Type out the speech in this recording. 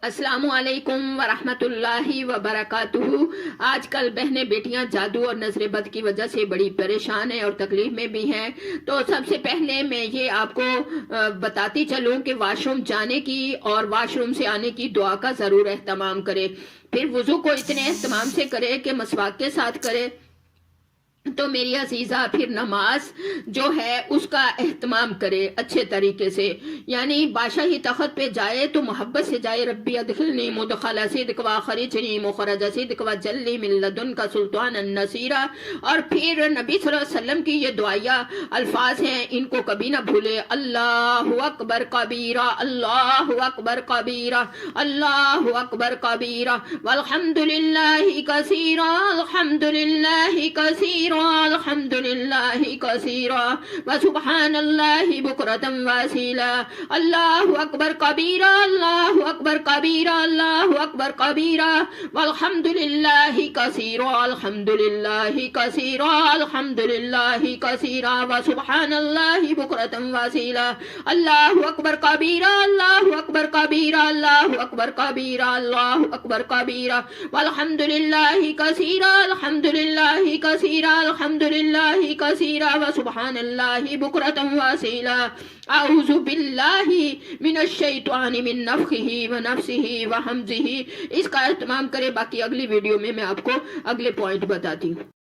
السلام علیکم ورحمۃ اللہ وبرکاتہ۔ آج کل بہنیں بیٹیاں جادو اور نظر بد کی وجہ سے بڑی پریشان ہیں اور تکلیف میں بھی ہیں۔ تو سب سے پہلے میں یہ آپ کو بتاتی چلوں کہ واش روم جانے کی اور واش روم سے آنے کی دعا کا ضرور اہتمام کرے، پھر وضو کو اتنے اہتمام سے کرے کہ مسواک کے ساتھ کرے۔ تو میری عزیزہ پھر نماز جو ہے اس کا اہتمام کرے اچھے طریقے سے، یعنی بادشاہی تخت پہ جائے تو محبت سے جائے، ربی ادخلنی مدخل صدق واخرجنی مخرج صدق وجعلنی من لدنک سلطانا نصیرا۔ اور پھر نبی صلی اللہ علیہ وسلم کی یہ دعائیہ الفاظ ہیں، ان کو کبھی نہ بھولے۔ اللہ اکبر کبیرہ، اللہ اکبر کبیرہ، اللہ اکبر کبیرہ، والحمد للہ کثیرا، الحمد للہ کثیرا، الحمد للہ کثیرا، وسبحان اللہ بکرۃ واسیلا، اللہ اکبر کبیرہ، اللہ اکبر کبیرہ، اللہ اکبر کبیرہ، والحمد للہ کثیرا، الحمد للہ کثیرا، الحمد للہ کثیرا، وسبحان اللہ بکرۃ واسیلا، اللہ اکبر کبیرہ، اللہ اکبر کبیرہ، اللہ اکبر کبیرہ، اللہ اکبر کبیرہ، والحمد للہ کثیرا، الحمد للہ کثیرا، الحمد للہ کثیرا، وسبحان اللہ بکرۃ واسیلا۔ اعوذ باللہ من الشیطان من نفخہ ونفثہ وہمزہ۔ اس کا اہتمام کرے، باقی اگلی ویڈیو میں آپ کو اگلے پوائنٹ بتاتی ہوں۔